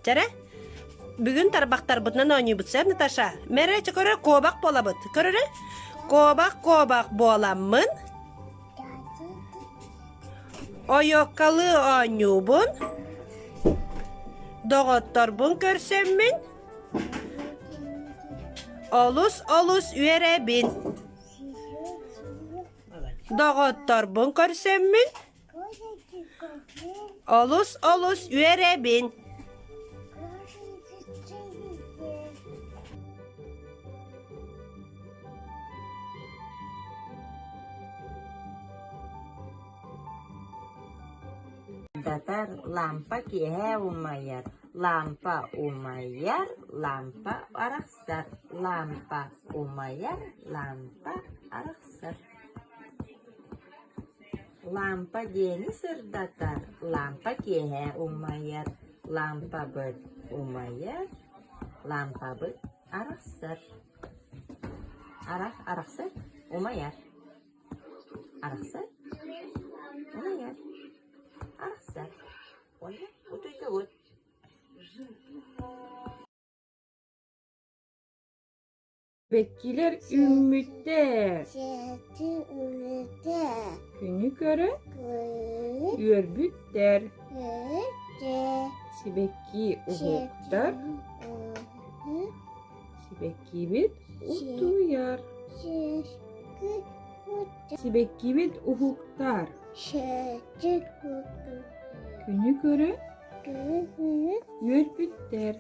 Жара, бүгін тарбақтар бұтынан ойны бұтсап, Наташа. Мәре көрі қобақ бола бұт. Көрі? Қобақ боламын. Ойоккалы ойны бұн. Доғыттар бұн көрсеммін. Олус үйеребін. Доғыттар бұн көрсеммін. Олус үйеребін. Datar lampa kihe umayar, lampa umayar, lampa araksar, lampa umayar, lampa araksar. Lampa deni sırdatar, lampa kihe umayar, lampa bir umayar, lampa bir araksar. Araksar, umayar, araksar, umayar. Araksar. Oya, utuydu ut. Bekkiler ümmütte. Günü körü ürbütter. Sibekki uhuktar. Sibekki bit utuyar. Sibekki bit uhuktar. Günü körü ürbütter.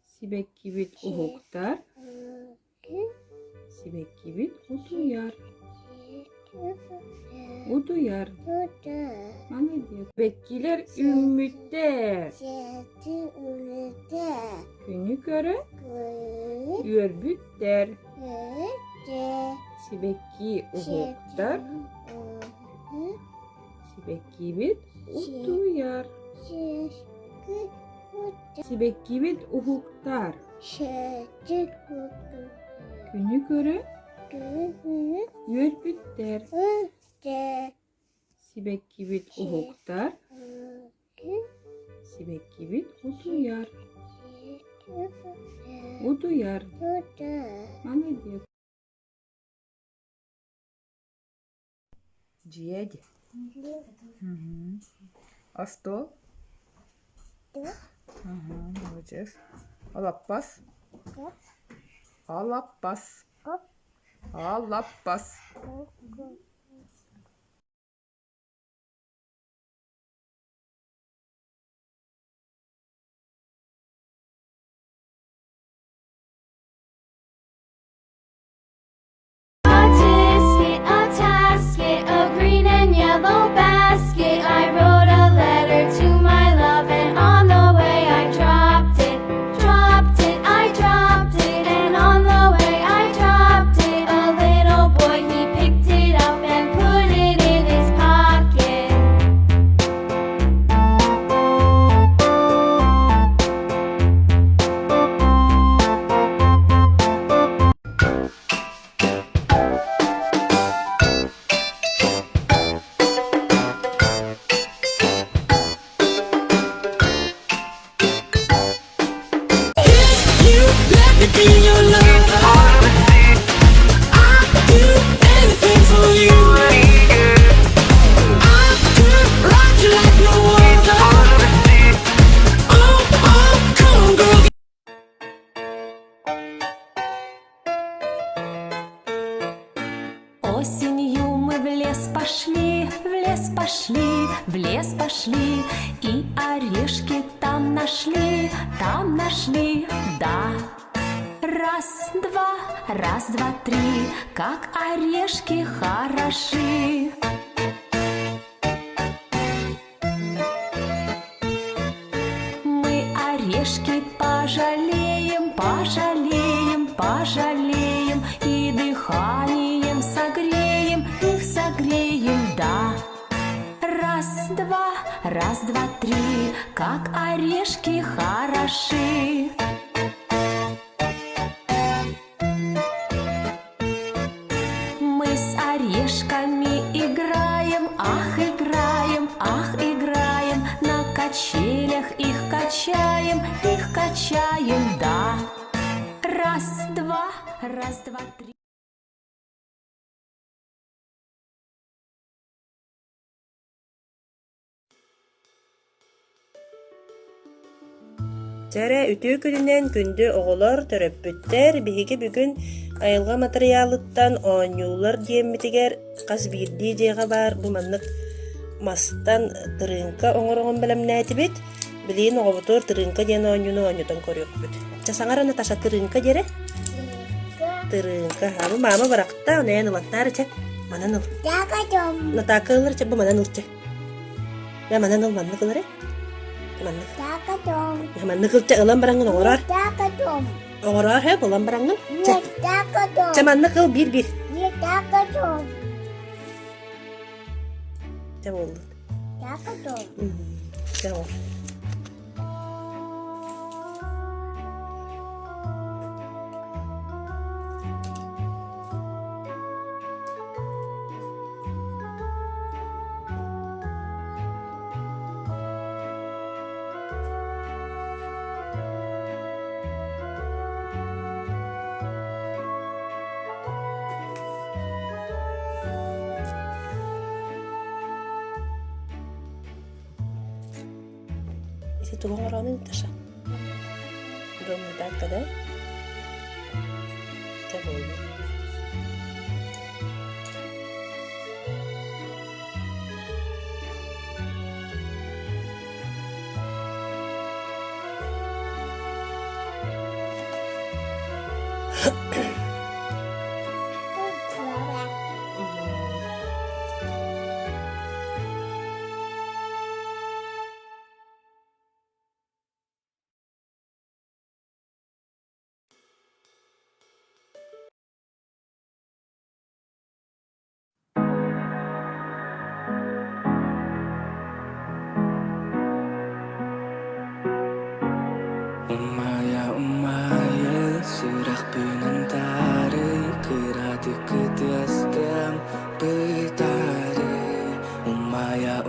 Sibekki bit uhuktar. Sibekki bit utuyar. Utuyar. Bana diyor. Bekkiler ümmütte. Günü körü ürbütter. Sibekki uhuktar. Sibekki bit utuyar. Sibekki bit uhuktar. Günü körü ürbütter. Sibekki bit uhuktar. Sibekki bit utuyar. Utuyar. Bana diyor. Дядя. А стол? Ага, молодец. А лапас? А лапас? А лапас? Yellow basket, I wrote a letter to my love, and on the way I dropped it, I dropped it, and on the way I dropped it. A little boy, he picked it up and put it in his pocket. Осенью мы в лес пошли, в лес пошли, и орешки там нашли, да. Раз, два, три, как орешки хороши. Мы орешки пожалеем, и дыханием согреем, их согреем, да. Раз, два, три, как орешки хороши. Мы с орешками играем, ах, играем, на качелях их качаем, да. Раз, два, три. Сәрә үтүү күнүнен күндү оголор төрөппүттер биһиги бүгүн айылга материалыттан ооньюлар диэммитигер кас биирдии дьиэҕэ бар бу маннык мастан тырыынка оҥороҕун белэмнээтибит билиин оҕобутуор тырыынка диэн ооньюну ооньутон көрүөхпүт. Часаҥара Наташа тырыынка диэре? Тырыынка. Абы маама баракта онээн ылаттаары чэ. Манан ыл. Натака ылыр чэ, бу манан ыл чэ. Я манан ыл маннык ылыре? Маннык. Маннык ыл чэ ылан бараңын оҥороор. Оҥороор хэп ылан бараңын? Чэ. Чэ маннык ыл бир. Чэ болду. Чэ бол. Isi tuh ngoronin Tasha. Belum datang deh. Coba dulu. Umaya sudah penantare kerati ketiastam petare Umaya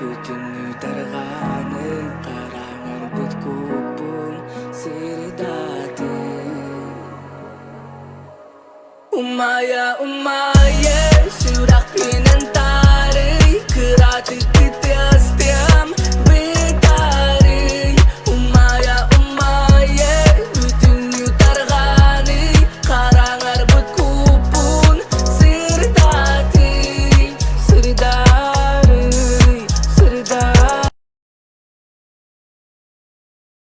bütün targane karangar but kupung sirdate Umaya